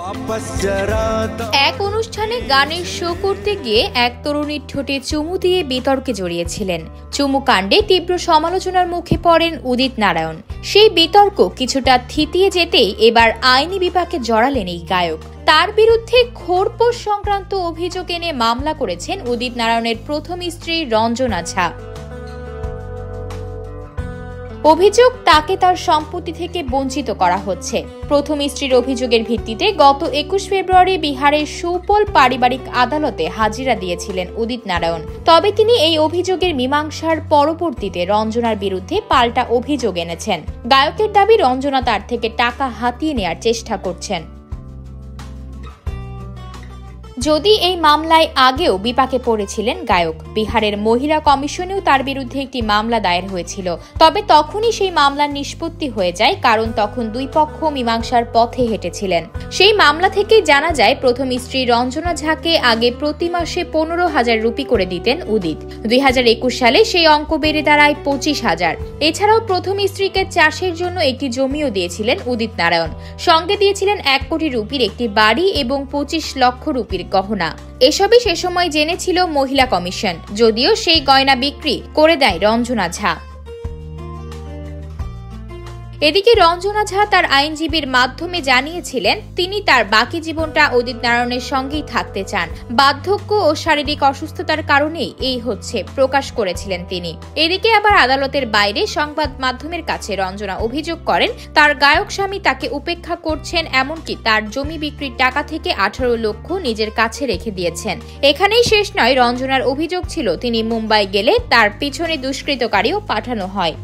এক অনুষ্ঠানে গানের শো করতে গিয়ে এক তরুণীর ঠোঁটে চুমু দিয়ে বিতর্কে জড়িয়েছিলেন। চুমু কাণ্ডে তীব্র সমালোচনার মুখে পড়েন উদিত নারায়ণ। সেই বিতর্ক কিছুটা থিতিয়ে যেতেই এবার আইনি বিপাকে জড়ালেন এই গায়ক। তার বিরুদ্ধে খোরপোশ সংক্রান্ত অভিযোগ এনে মামলা করেছেন উদিত নারায়ণের প্রথম স্ত্রী রঞ্জনা ঝা। অভিযোগ, তাকে তার সম্পত্তি থেকে বঞ্চিত করা হচ্ছে। প্রথম স্ত্রীর অভিযোগের ভিত্তিতে গত 21 ফেব্রুয়ারি বিহারের সুপোল পারিবারিক আদালতে হাজিরা দিয়েছিলেন উদিত নারায়ণ। তবে তিনি এই অভিযোগের মীমাংসার পরবর্তীতে রঞ্জনার বিরুদ্ধে পাল্টা অভিযোগ এনেছেন। গায়কের দাবি, রঞ্জনা তার থেকে টাকা হাতিয়ে নেয়ার চেষ্টা করছেন। যদি এই মামলায় আগেও বিপাকে পড়েছিলেন গায়ক। বিহারের মহিলা কমিশনেও তার বিরুদ্ধে একটি মামলা দায়ের হয়েছিল। তবে তখনই সেই মামলার নিষ্পত্তি হয়ে যায়, কারণ তখন দুই পক্ষ মীমাংসার পথে হেঁটেছিলেন। সেই মামলা থেকেই জানা যায়, প্রথম স্ত্রী রঞ্জনা ঝাকে আগে প্রতি মাসে 15,000 রুপি করে দিতেন উদিত। 2021 সালে সেই অঙ্ক বেড়ে দাঁড়ায় 25,000। এছাড়াও প্রথম স্ত্রীকে চাষের জন্য একটি জমিও দিয়েছিলেন উদিত নারায়ণ। সঙ্গে দিয়েছিলেন 1 কোটি রুপির একটি বাড়ি এবং 25 লক্ষ রুপির গহনা। এসবই সে সময় জেনেছিল মহিলা কমিশন, যদিও সেই গয়না বিক্রি করে দেয় রঞ্জনা ঝা। এদিকে রঞ্জনা ঝা তার আইনজীবীর মাধ্যমে জানিয়েছিলেন, তিনি তার বাকি জীবনটা উদিত নারায়ণের সঙ্গেই থাকতে চান। বার্ধক্য ও শারীরিক অসুস্থতার কারণেই এই হচ্ছে প্রকাশ করেছিলেন তিনি। এদিকে আবার আদালতের বাইরে সংবাদ মাধ্যমের কাছে রঞ্জনা অভিযোগ করেন, তার গায়ক স্বামী তাকে উপেক্ষা করছেন, এমনকি তার জমি বিক্রির টাকা থেকে 18 লক্ষ নিজের কাছে রেখে দিয়েছেন। এখানেই শেষ নয়, রঞ্জনার অভিযোগ ছিল তিনি মুম্বাই গেলে তার পিছনে দুষ্কৃতকারীও পাঠানো হয়।